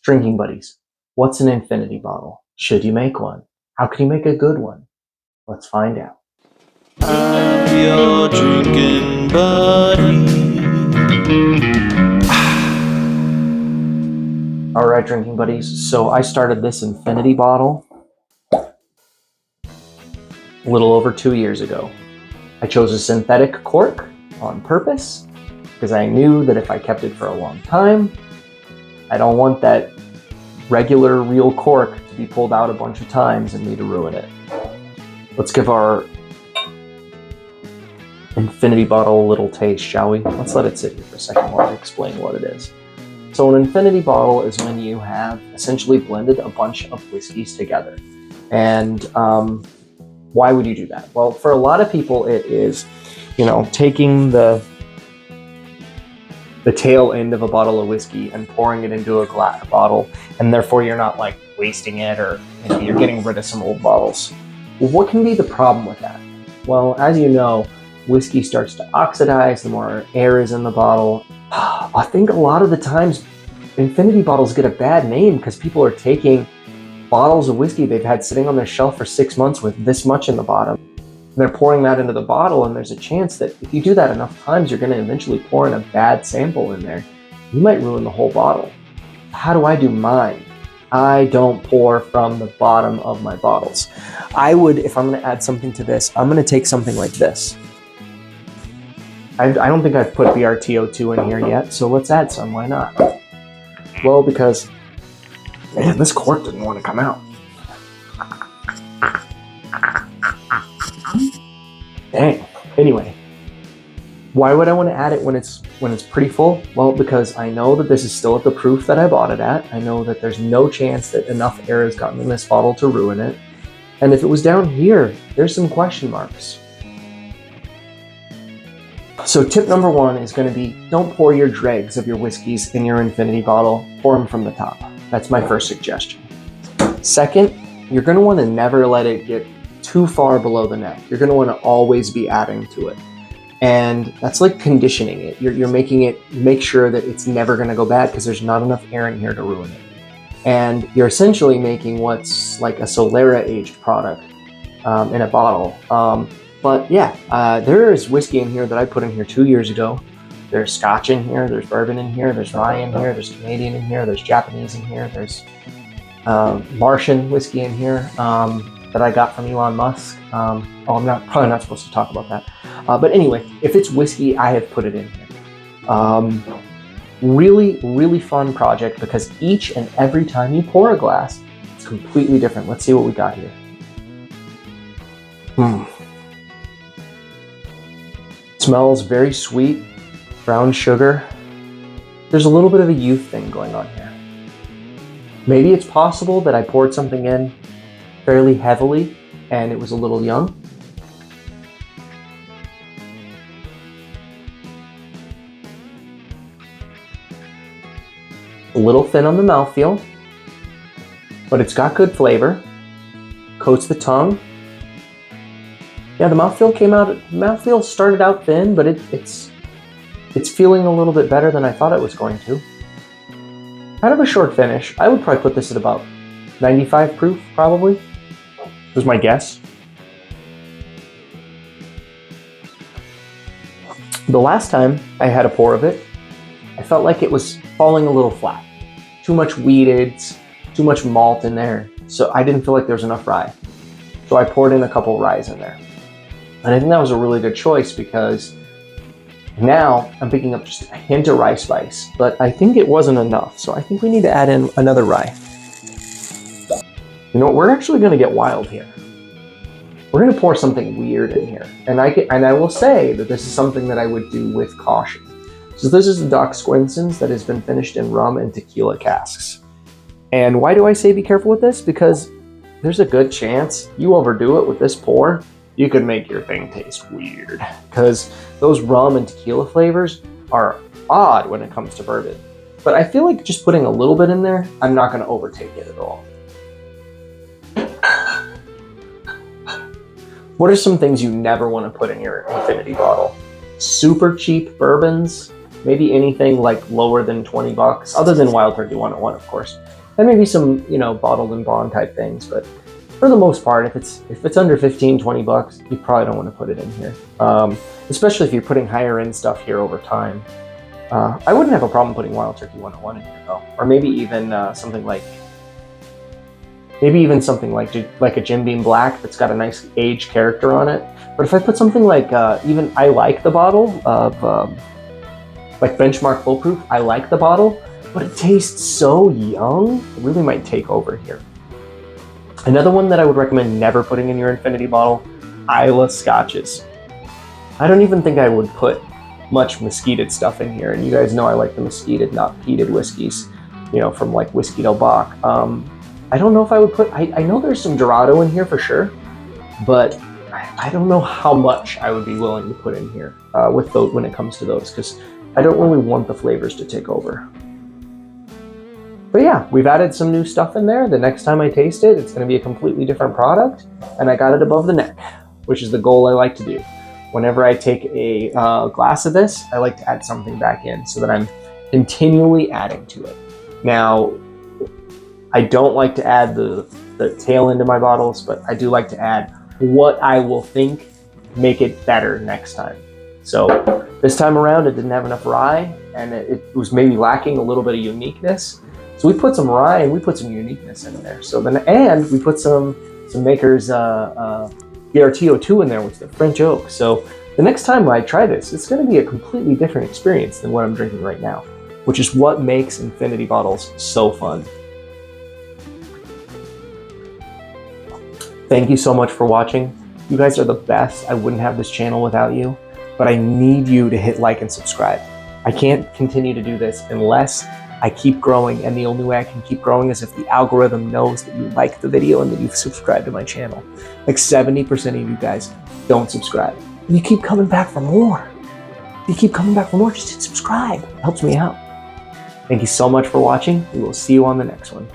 Drinking buddies, what's an infinity bottle? Should you make one? How can you make a good one? Let's find out. I'm your drinking buddy. All right, drinking buddies. So I started this infinity bottle a little over 2 years ago. I chose a synthetic cork on purpose because I knew that if I kept it for a long time, I don't want that regular real cork to be pulled out a bunch of times and me to ruin it. Let's give our infinity bottle a little taste, shall we? Let's let it sit here for a second while I explain what it is. So an infinity bottle is when you have essentially blended a bunch of whiskeys together. And why would you do that? Well, for a lot of people, it is, taking the tail end of a bottle of whiskey and pouring it into a glass bottle, and therefore you're not like wasting it, or you're getting rid of some old bottles. Well, what can be the problem with that? Well, as you know, whiskey starts to oxidize the more air is in the bottle. I think a lot of the times infinity bottles get a bad name because people are taking bottles of whiskey they've had sitting on their shelf for 6 months with this much in the bottom. They're pouring that into the bottle, and there's a chance that if you do that enough times, you're going to eventually pour in a bad sample in there. You might ruin the whole bottle. How do I do mine? I don't pour from the bottom of my bottles. I would, if I'm going to add something to this, I'm going to take something like this. I don't think I've put BRTO2 in here yet, so let's add some. Why not? Well, because, man, this cork didn't want to come out. Dang. Anyway, why would I want to add it when it's pretty full? Well, because I know that this is still at the proof that I bought it at. I know that there's no chance that enough air has gotten in this bottle to ruin it. And if it was down here, there's some question marks. So tip number 1 is going to be, don't pour your dregs of your whiskeys in your infinity bottle. Pour them from the top. That's my first suggestion. Second, you're going to want to never let it get too far below the neck. You're going to want to always be adding to it. And that's like conditioning it. You're making it, make sure that it's never going to go bad because there's not enough air in here to ruin it. And you're essentially making what's like a Solera aged product in a bottle. But yeah, there is whiskey in here that I put in here 2 years ago. There's Scotch in here, there's bourbon in here, there's rye in here, there's Canadian in here, there's Japanese in here, there's Martian whiskey in here that I got from Elon Musk. I'm probably not supposed to talk about that. But anyway, if it's whiskey, I have put it in here. Really, really fun project because each and every time you pour a glass, it's completely different. Let's see what we got here. Smells very sweet, brown sugar. There's a little bit of a youth thing going on here. Maybe it's possible that I poured something in fairly heavily and it was a little young. A little thin on the mouthfeel, but it's got good flavor. Coats the tongue. Yeah, the mouthfeel started out thin, but it's feeling a little bit better than I thought it was going to. Kind of a short finish. I would probably put this at about 95 proof, probably. Was my guess. The last time I had a pour of it, I felt like it was falling a little flat. Too much wheated, too much malt in there. So I didn't feel like there was enough rye. So I poured in a couple ryes in there. And I think that was a really good choice because now I'm picking up just a hint of rye spice, but I think it wasn't enough. So I think we need to add in another rye. You know what? We're actually going to get wild here. We're going to pour something weird in here. And I will say that this is something that I would do with caution. So this is the Doc Squinson's that has been finished in rum and tequila casks. And why do I say be careful with this? Because there's a good chance you overdo it with this pour, you could make your thing taste weird. Because those rum and tequila flavors are odd when it comes to bourbon. But I feel like just putting a little bit in there, I'm not going to overtake it at all. What are some things you never want to put in your infinity bottle? Super cheap bourbons, Maybe anything like lower than 20 bucks, other than Wild Turkey 101, of course. And maybe some, you know, bottled and bond type things. But for the most part, if it's under 15, 20 bucks, you probably don't want to put it in here. Especially if you're putting higher end stuff here over time. I wouldn't have a problem putting Wild Turkey 101 in here though. Or maybe even something like a Jim Beam Black that's got a nice aged character on it. But if I put something like, even I like the bottle of, like Benchmark Foolproof, I like the bottle, but it tastes so young, it really might take over here. Another one that I would recommend never putting in your infinity bottle, Islay Scotches. I don't even think I would put much mesquited stuff in here, and you guys know I like the mesquited, not peated whiskeys, you know, from like Whiskey Del Bach. I don't know if I would put, I know there's some Dorado in here for sure, but I don't know how much I would be willing to put in here with those when it comes to those, because I don't really want the flavors to take over. But yeah, we've added some new stuff in there. The next time I taste it, it's going to be a completely different product, and I got it above the neck, which is the goal I like to do. Whenever I take a glass of this, I like to add something back in so that I'm continually adding to it. Now, I don't like to add the tail end of my bottles, but I do like to add what I will think make it better next time. So this time around, it didn't have enough rye, and it was maybe lacking a little bit of uniqueness. So we put some rye and we put some uniqueness in there. So then, and we put some Maker's BRTO2 in there, which is the French oak. So the next time I try this, it's going to be a completely different experience than what I'm drinking right now, which is what makes infinity bottles so fun. Thank you so much for watching. You guys are the best. I wouldn't have this channel without you, but I need you to hit like and subscribe. I can't continue to do this unless I keep growing, and the only way I can keep growing is if the algorithm knows that you like the video and that you've subscribed to my channel. Like 70% of you guys don't subscribe. And you keep coming back for more. If you keep coming back for more, just hit subscribe. It helps me out. Thank you so much for watching. We will see you on the next one.